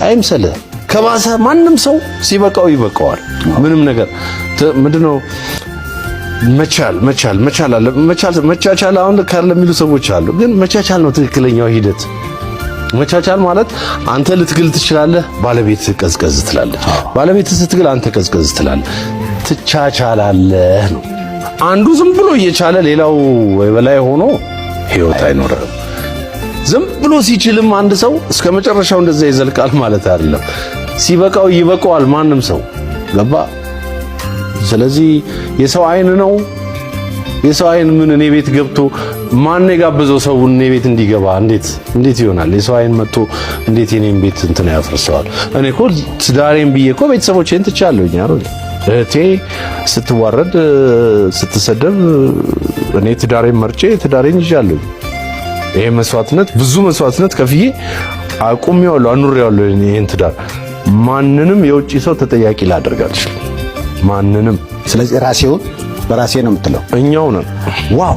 አይምሰልህ። ከባሰ ማንም ሰው ሲበቃው ይበቃዋል። ምንም ነገር ምንድነው መቻል አለ። መቻቻል አሁን ካለ የሚሉ ሰዎች አሉ። ግን መቻቻል ነው ትክክለኛው ሂደት። መቻቻል ማለት አንተ ልትግል ትችላለህ፣ ባለቤት ቀዝቀዝ ትላለች። ባለቤት ስትግል አንተ ቀዝቀዝ ትላለህ። ትቻቻላለህ ነው። አንዱ ዝም ብሎ እየቻለ ሌላው የበላይ ሆኖ ህይወት አይኖርም። ዝም ብሎ ሲችልም አንድ ሰው እስከ መጨረሻው እንደዛ ይዘልቃል ማለት አይደለም። ሲበቃው ይበቃዋል ማንም ሰው ገባ። ስለዚህ የሰው አይን ነው። የሰው አይን ምን እኔ ቤት ገብቶ ማን የጋበዘው ሰው እኔ ቤት እንዲገባ እንዴት ይሆናል? የሰው አይን መጥቶ እንዴት የኔን ቤት እንትን ያፈርሰዋል? እኔ እኮ ትዳሬን ብዬ እኮ ቤተሰቦቼን ትቻለሁኝ አይደል? እህቴ ስትዋረድ ስትሰደብ እኔ ትዳሬን መርጬ ትዳሬን ይዣለሁ። ይሄ መስዋዕትነት ብዙ መስዋዕትነት ከፍዬ አቁሜዋለሁ፣ አኑሬዋለሁ ይሄን ትዳር። ማንንም የውጪ ሰው ተጠያቂ ላደርግ አልችልም። ማንንም። ስለዚህ ራሴውን በራሴ ነው የምትለው። እኛው ነን። ዋው